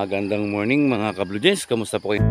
Magandang morning mga ka-Blue Jays. Kamusta po kayo?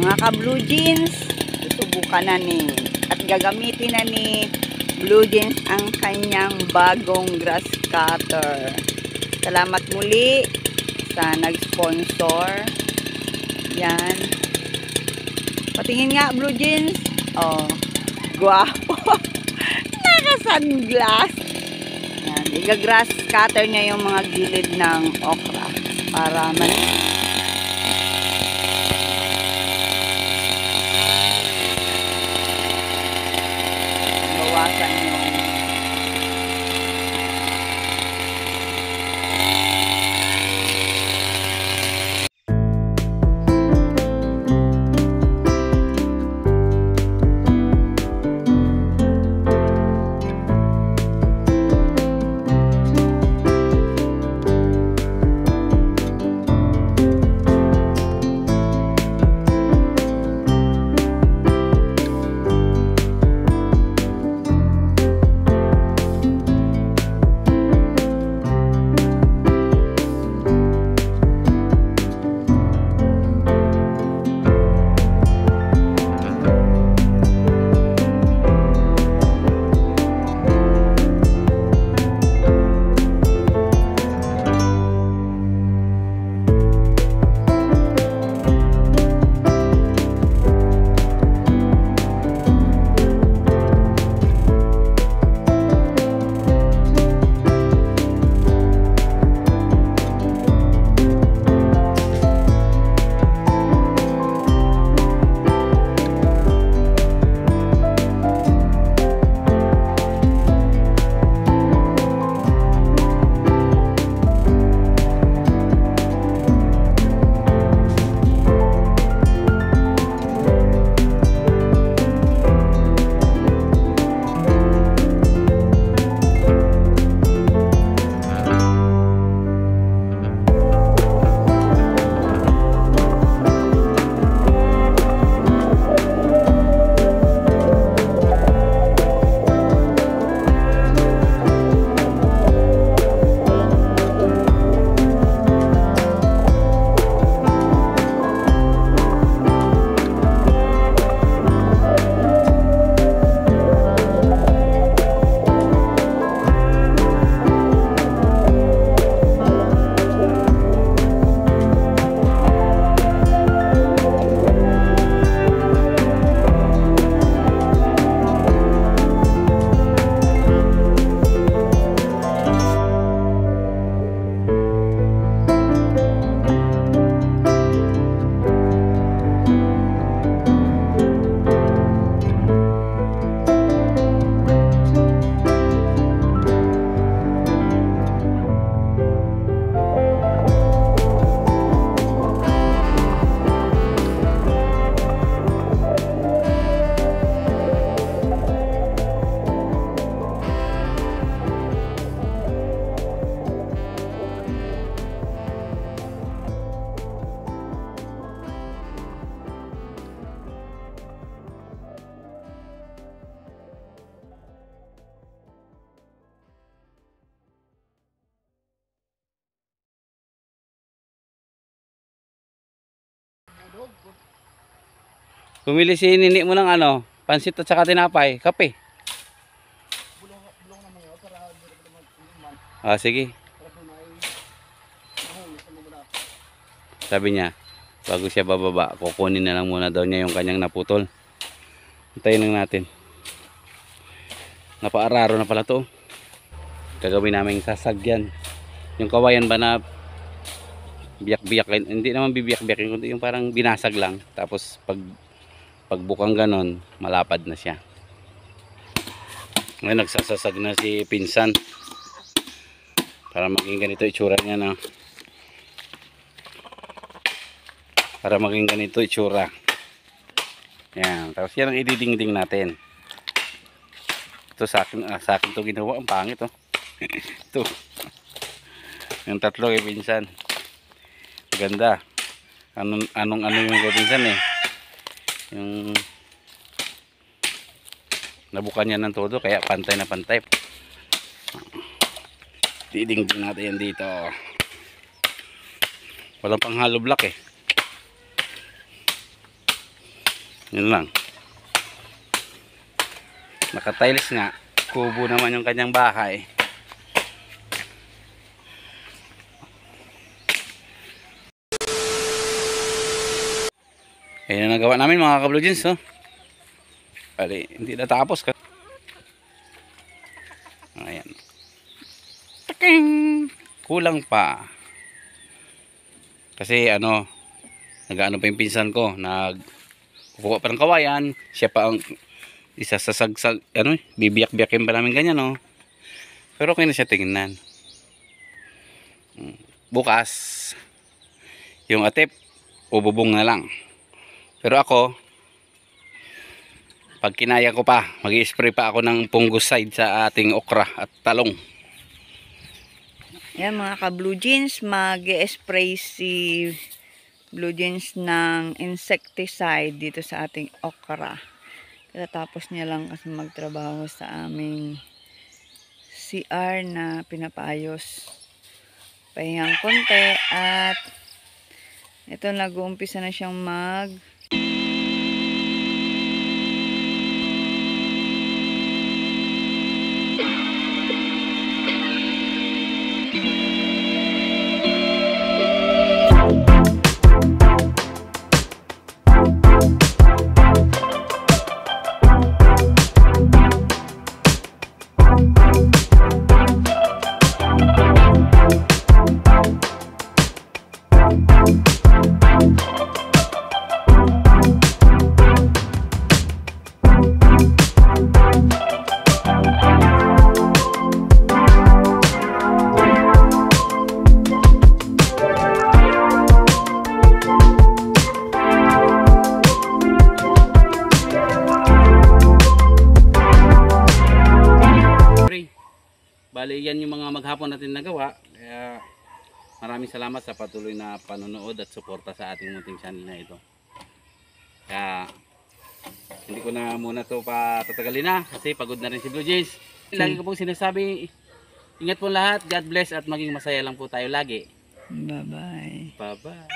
Mga ka-Blue Jeans, susubukan na ni at gagamitin na ni Blue Jeans ang kanyang bagong grass cutter. Salamat muli sa nag-sponsor. Yan. Patingin nga Blue Jeans. Oh, guwapo. Naka-sunglass. Yan. Iga-grass cutter niya yung mga gilid ng okra para bawasan yung Bumili si nini mo ng ano, pansit at saka tinapay, kape. Ah, sige. Sabi niya, bago siya bababa, kukunin na lang muna daw niya yung kanyang naputol. Hintayin lang natin. Napaararo na pala to. Gagawin namin sasagyan. Yung kawayan ba na biyak-biyak, hindi naman bibiyak-biyak, kundi yung parang binasag lang. Tapos pagbukang ganon, malapad na siya. Ngayon nagsasasag na si pinsan. Para maging ganito itsura niya na. Para maging ganito itsura. Yan. Tapos yan ang ididingding natin. Ito sa akin to ginawa. Ang pangit oh. Ito. Yung tatlo kay pinsan. Ganda. Ano yung kay pinsan eh. Yung nabukan niya ng todo. Kaya pantay na pantay. Didingding natin yan dito. Walang pang hollow block eh. Yun lang. Naka-tiles nga. Kubo naman yung kanyang bahay. Ayan na nagawa namin mga ka-Blue Jeans. Oh. Bali, hindi natapos. Ayan. Kulang pa. Kasi ano, nag-ano pa yung pinsan ko, kukuha pa ng kawayan, siya pa ang isasasagsag, ano, bibiyak-biyakin pa namin ganyan, no. Pero okay na siya tingnan. Bukas, yung atip, ububong na lang. Pero ako, pag kinaya ko pa, mag-i-spray pa ako ng fungicide sa ating okra at talong. Yan mga ka-Blue Jeans, mag-spray si Blue Jeans ng insecticide dito sa ating okra. Tapos niya lang kasi magtrabaho sa aming CR na pinapaayos. Pahingang konti at ito nag-uumpisa na siyang Bali, yan yung mga maghapon natin nagawa. Kaya maraming salamat sa patuloy na panonood at suporta sa ating munting channel na ito. Kaya hindi ko na muna to patatagalin na kasi pagod na rin si Blue Jays. Lagi ko pong sinasabi, ingat po lahat, God bless at maging masaya lang po tayo lagi. Bye-bye. Bye-bye.